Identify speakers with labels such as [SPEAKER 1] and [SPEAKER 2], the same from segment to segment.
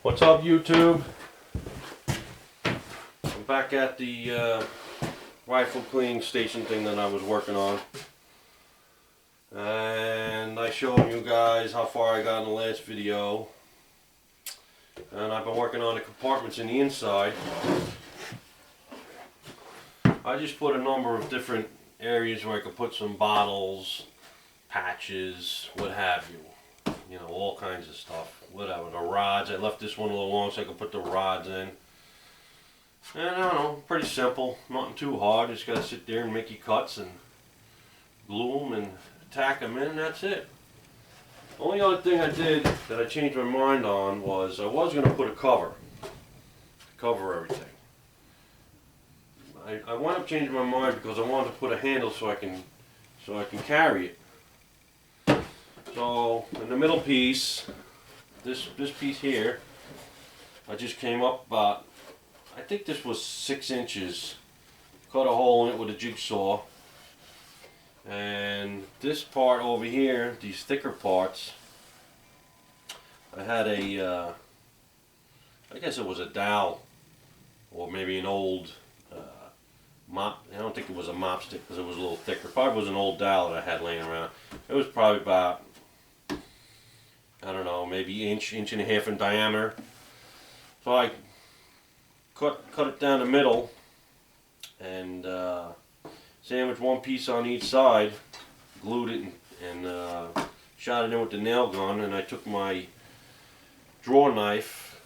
[SPEAKER 1] What's up, YouTube? I'm back at the rifle cleaning station thing that I was working on, and I showed you guys how far I got in the last video. And I've been working on the compartments in the inside. I just put a number of different areas where I could put some bottles, patches, what have you. You know, all kinds of stuff. Whatever. The rods. I left this one a little long so I could put the rods in. And I don't know, pretty simple. Nothing too hard. Just gotta sit there and make your cuts and glue them and tack them in, and that's it. The only other thing I did that I changed my mind on was I was going to put a cover to cover everything. I wound up changing my mind because I wanted to put a handle so I can carry it. So in the middle piece, this piece here, I just came up about, I think this was 6 inches, cut a hole in it with a jigsaw. And this part over here, these thicker parts, I had a, I guess it was a dowel, or maybe an old mop. I don't think it was a mop stick because it was a little thicker. Probably was an old dowel that I had laying around. It was probably about, I don't know, maybe inch and a half in diameter. So I cut it down the middle and sandwiched one piece on each side, glued it and shot it in with the nail gun, and I took my draw knife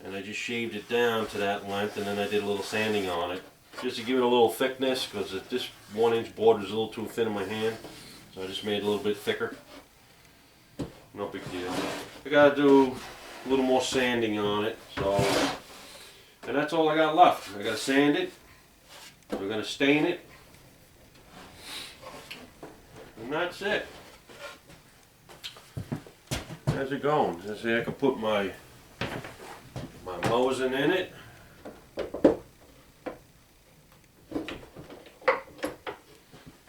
[SPEAKER 1] and I just shaved it down to that length, and then I did a little sanding on it just to give it a little thickness, because this 1-inch board was a little too thin in my hand, so I just made it a little bit thicker. No big deal. I gotta do a little more sanding on it, so, and that's all I got left. I gotta sand it, we're gonna stain it, and that's it. How's it going? I see I can put my Mosin in it.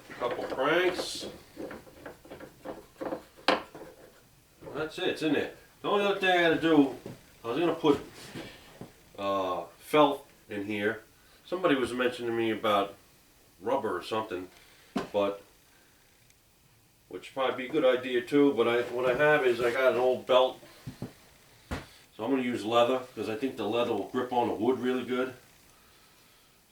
[SPEAKER 1] A couple cranks. That's it, it's in there. The only other thing I gotta do, I was gonna put felt in here. Somebody was mentioning to me about rubber or something, but which would probably be a good idea too, but what I have is I got an old belt, so I'm going to use leather because I think the leather will grip on the wood really good.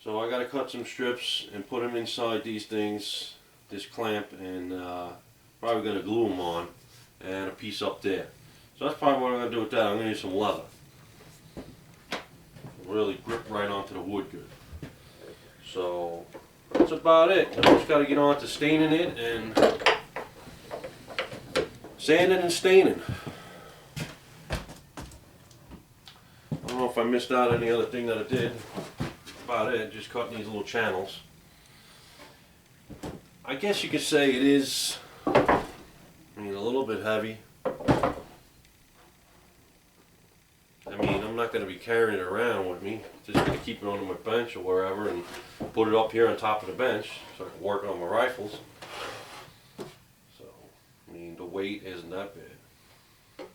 [SPEAKER 1] So I got to cut some strips and put them inside these things, this clamp, and probably going to glue them on, and a piece up there. So that's probably what I'm going to do with that. I'm going to use some leather. Really grip right onto the wood good. So that's about it. I just got to get on to staining it and sanding and staining. I don't know if I missed out any other thing that I did. About it, just cutting these little channels. I guess you could say it is, I mean, a little bit heavy. I mean, I'm not going to be carrying it around with me. Just going to keep it on my bench or wherever and put it up here on top of the bench so I can work on my rifles. I mean, the weight isn't that bad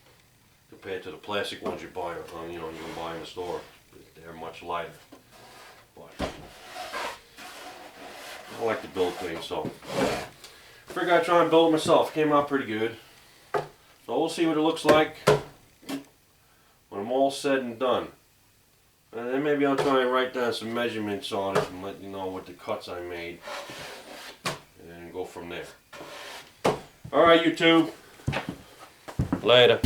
[SPEAKER 1] compared to the plastic ones you buy, you can buy in the store. They're much lighter. But I like to build things, so I figured I'd try and build it myself. Came out pretty good. So we'll see what it looks like when I'm all said and done. And then maybe I'll try and write down some measurements on it and let you know what the cuts I made, and then go from there. Alright, YouTube. Later.